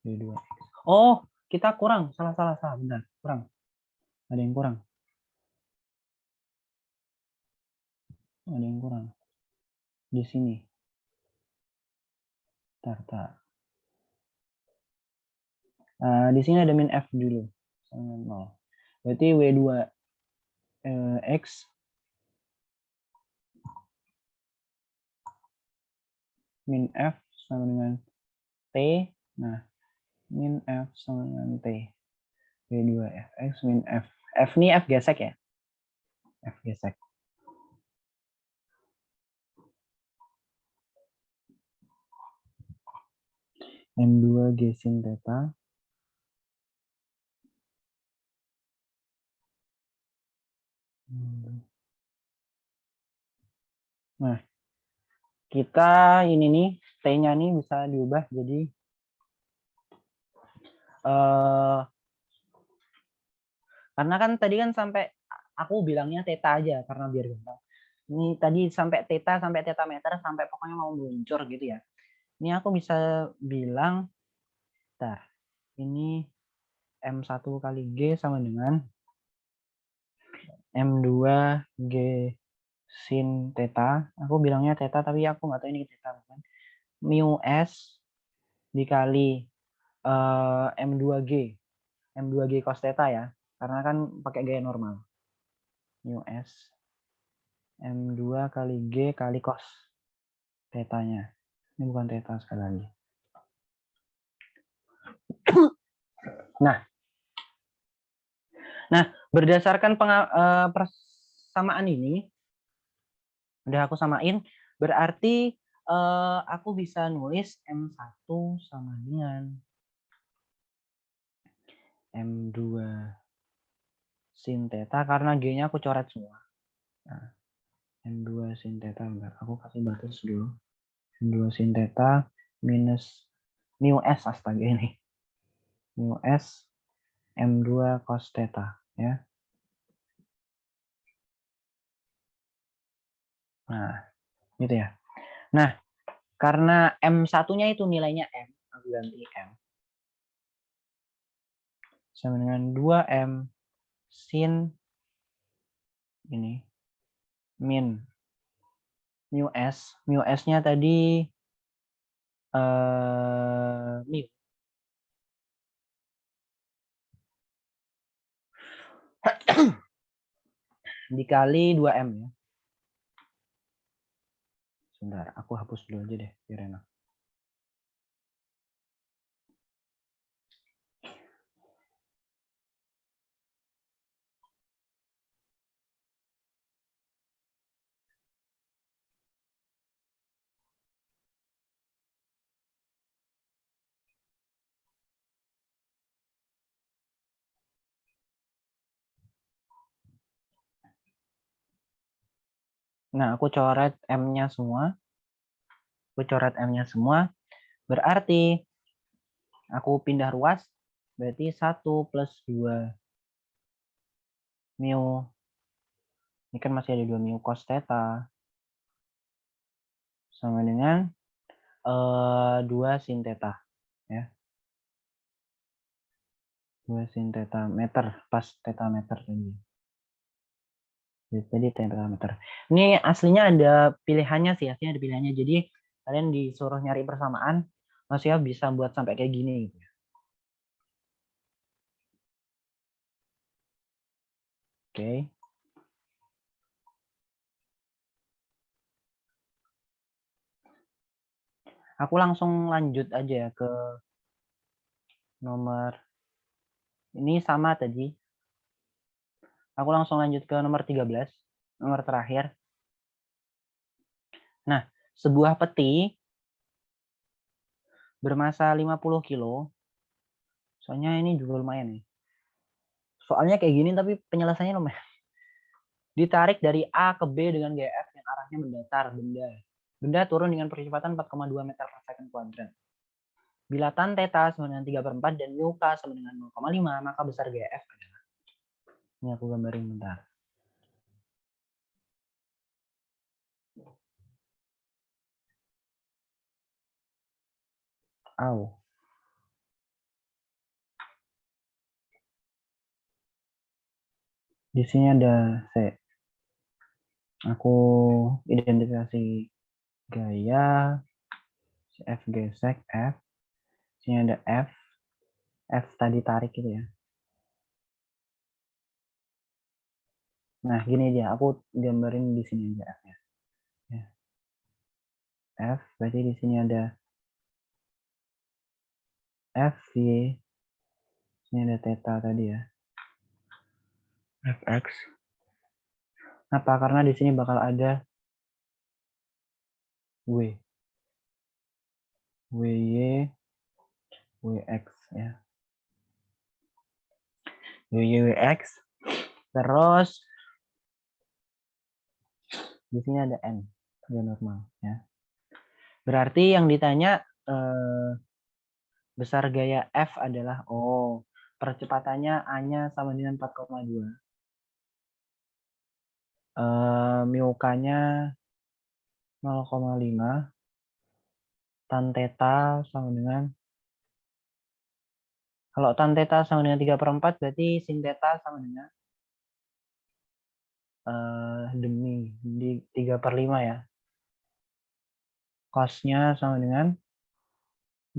W2. Oh, kita kurang. Salah. Benar. Kurang. Ada yang kurang. Ada yang kurang. Di sini. Tar. Di sini ada min F dulu. Sama 0. Berarti W2 X min F sama dengan T. Nah, min F sama dengan T. W2Fx min F. F ini F gesek ya? F gesek. M2 G sin theta. Nah, kita ini nih, T-nya nih bisa diubah jadi Karena kan tadi kan sampai aku bilangnya theta aja karena biar gampang. Ini tadi sampai theta meter sampai pokoknya mau meluncur gitu ya. Ini aku bisa bilang, bentar, ini M1 kali G sama dengan M2 G sin theta. Aku bilangnya theta tapi aku nggak tahu ini theta bukan. Mu S dikali M2G. M2G cos theta ya. Karena kan pakai gaya normal. Mu S M2 kali G kali cos theta-nya. Ini bukan theta sekali lagi. Nah, berdasarkan persamaan ini, udah aku samain, berarti aku bisa nulis M1 sama dengan M2 sin theta karena G-nya aku coret semua. Nah, M2 sin theta, bentar, aku kasih batas dulu. M2 sin theta minus mu S, astaga ini. Mu S M2 cos theta, ya. Nah, gitu ya. Nah, karena M1-nya itu nilainya M, aku ganti M. Sama dengan 2M sin ini min mu S. Mu S-nya tadi mu. Dikali 2M ya. Sebentar, aku hapus dulu aja deh biar enak. Nah, aku coret M-nya semua. Aku coret M-nya semua. Berarti aku pindah ruas. Berarti 1 plus 2 mu. Ini kan masih ada 2 mu cos theta. Sama dengan 2 sin theta. Ya. 2 sin theta meter. Pas theta meter tadi. Jadi theta meter. Ini aslinya ada pilihannya sih. Aslinya ada pilihannya. Jadi kalian disuruh nyari persamaan. Maksudnya bisa buat sampai kayak gini. Gitu. Oke. Aku langsung lanjut aja ya ke nomor ini sama tadi. Aku langsung lanjut ke nomor 13, nomor terakhir. Nah, sebuah peti bermasa 50 kilo. Soalnya ini juga lumayan nih. Soalnya kayak gini tapi penjelasannya lumayan. Ditarik dari A ke B dengan gaya F yang arahnya mendatar benda turun dengan percepatan 4,2 meter per second kuadrat. Bila tan theta sama dengan 3/4 dan mu k sama dengan 0,5, maka besar gaya F adalah. Ini aku gambarin bentar. Au. Di sini ada C. Aku identifikasi gaya F gesek F. Sini ada F. F tadi tarik gitu ya. Nah, gini dia. Aku gambarin di sini aja F-nya. Ya. F berarti di sini ada F Y. Sini ada theta tadi ya. Fx. Kenapa? Karena di sini bakal ada W. WY WX ya. WY WX. Terus di sini ada N. Gaya normal ya. Berarti yang ditanya besar gaya F adalah percepatannya A-nya sama dengan 4,2. Mu-nya 0,5. Tan theta sama dengan, kalau tan theta sama dengan 3/4, berarti sin theta sama dengan demi di 3/5 ya. Cos-nya sama dengan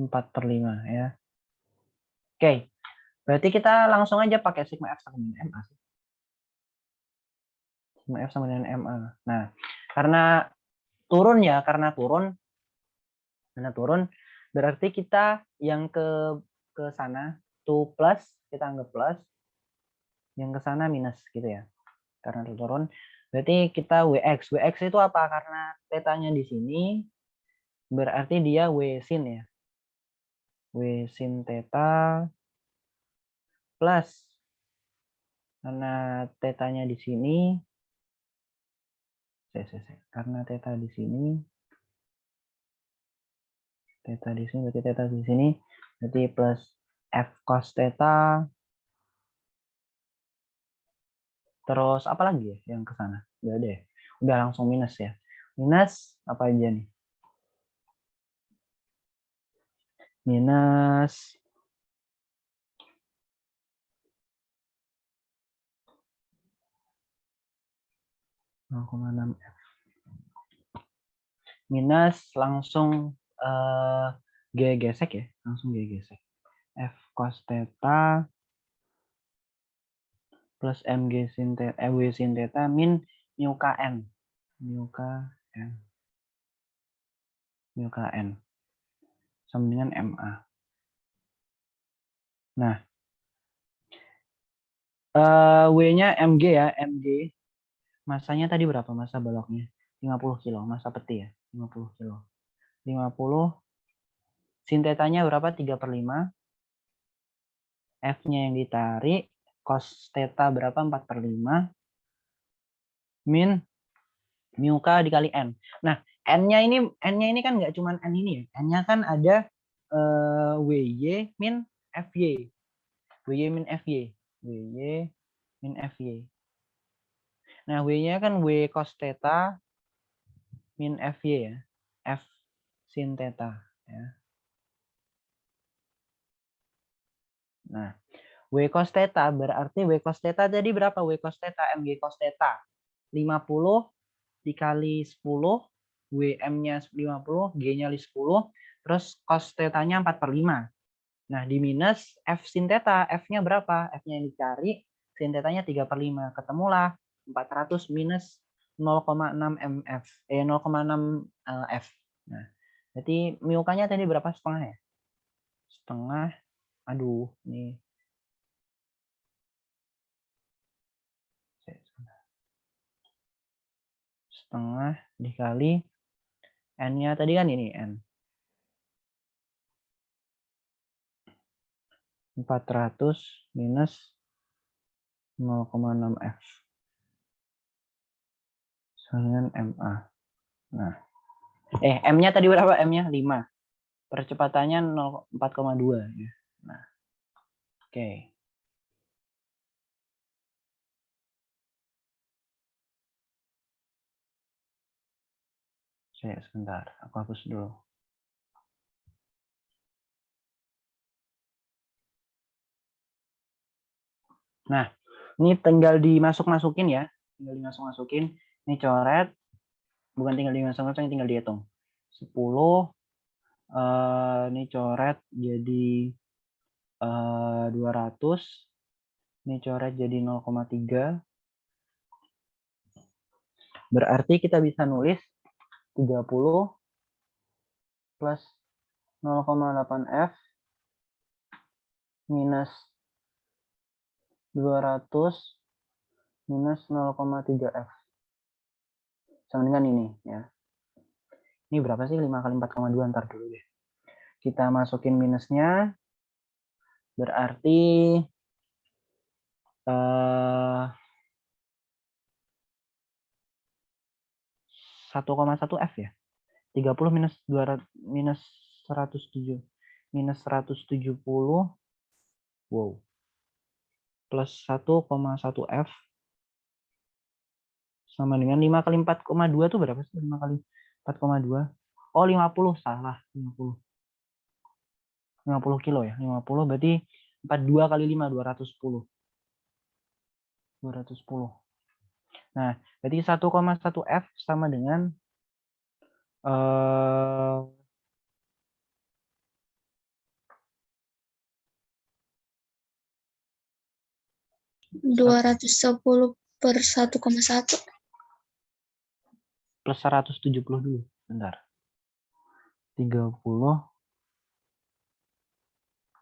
4/5 ya. Oke, berarti kita langsung aja pakai sigma F sama dengan MA. Sigma F sama dengan MA. Nah, karena turun, berarti kita yang ke sana tuh plus, kita anggap plus, yang ke sana minus gitu ya. Karena turun, berarti kita WX. WX itu apa? Karena tetanya di sini, berarti dia W sin ya. W sin theta plus, karena tetanya di sini, karena theta di sini, berarti theta di sini, berarti plus F cos theta, terus apa lagi ya yang ke sana? Udah ada ya? Udah langsung minus ya. Minus apa aja nih? Minus 0,6 F. Minus langsung G gesek ya, langsung G gesek. F cos theta plus MG sin theta, W sin theta min mu KN. Mu KN sama dengan MA. Nah, W-nya MG ya, MG. Masanya tadi berapa masa baloknya? 50 kilo, masa peti ya, 50 kilo. 50, sin theta-nya berapa? 3/5. F-nya yang ditarik, cos theta berapa? 4/5. Min mu K dikali N. Nah, N-nya ini kan nggak cuma N ini ya. N-nya kan ada WY min FY. WY min FY. WY min FY. Nah, W-nya kan W cos theta min FY ya. F sin theta ya. Nah, W cos theta berarti W cos theta tadi berapa? W cos theta MG cos theta 50 dikali 10, WM-nya 50, G-nya 10, terus cos theta-nya 4/5. Nah, di minus F sin theta, F-nya berapa? F-nya yang dicari, sin theta-nya 3/5. Ketemulah 400 minus 0,6 MF, 0,6 F. Nah, berarti mu-nya tadi berapa? Setengah ya? Setengah, aduh, nih. Setengah dikali N-nya tadi kan ini, N. 400 minus 0,6 F. Sama dengan MA. Nah, M-nya tadi berapa? M-nya 5. Percepatannya 4,2. Ya. Nah, oke. Sebentar, aku hapus dulu. Nah, ini tinggal dimasuk-masukin ya. Tinggal dimasuk-masukin. Ini coret. Bukan tinggal dimasuk-masukin, tinggal dihitung. 10. Ini coret jadi 200. Ini coret jadi 0,3. Berarti kita bisa nulis 30 plus 0,8 F minus 200 minus 0,3 F. Sama dengan ini ya. Ini berapa sih? 5 kali 4,2, ntar dulu deh. Kita masukin minusnya. Berarti 1,1 F ya. 30 minus 200 minus 107 minus 170. Wow. plus 1,1 F sama dengan 5 kali 4,2 tuh berapa sih? 5 kali 4,2. Oh, 50, salah. 50 kilo ya. 50 berarti 42 kali 5, 210. 210. Nah, berarti 1,1 F sama dengan 210 per 1,1. plus 170 dulu. Bentar. 30.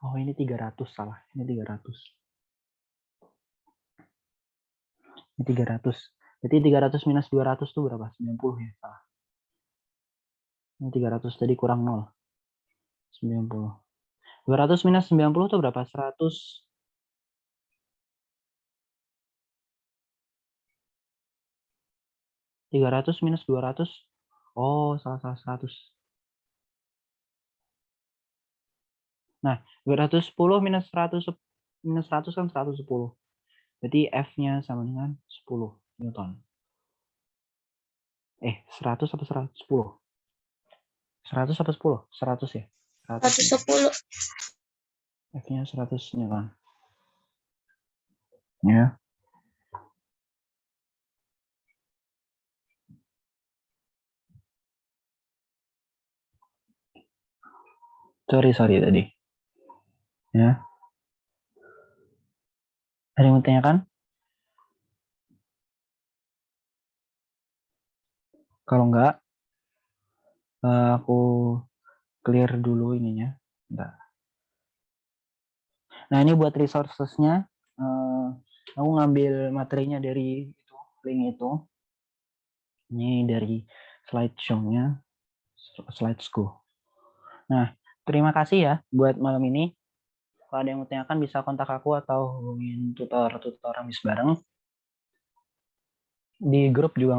Oh, ini 300 salah. Ini 300. Ini 300. Jadi 300 minus 200 itu berapa? 90 ya, salah. Ini 300 tadi kurang 0. 90. 200 minus 90 itu berapa? 100. 300 minus 200. Oh, salah 100. Nah, 210 minus 100 kan 110. Jadi F-nya sama dengan 10 Newton. 100 apa 110? 100 apa 10? 100 ya? 110. F-nya 100 Newton. Ya. Sorry tadi. Ya. Ada yang mau tanyakan? Kalau enggak, aku clear dulu ininya. Bentar. Nah, ini buat resources-nya. Aku ngambil materinya dari itu, link itu. Ini dari slideshow-nya, slideshow. Nah, terima kasih ya buat malam ini. Kalau ada yang mau tanyakan bisa kontak aku atau hubungin tutor Amis bareng. Di grup juga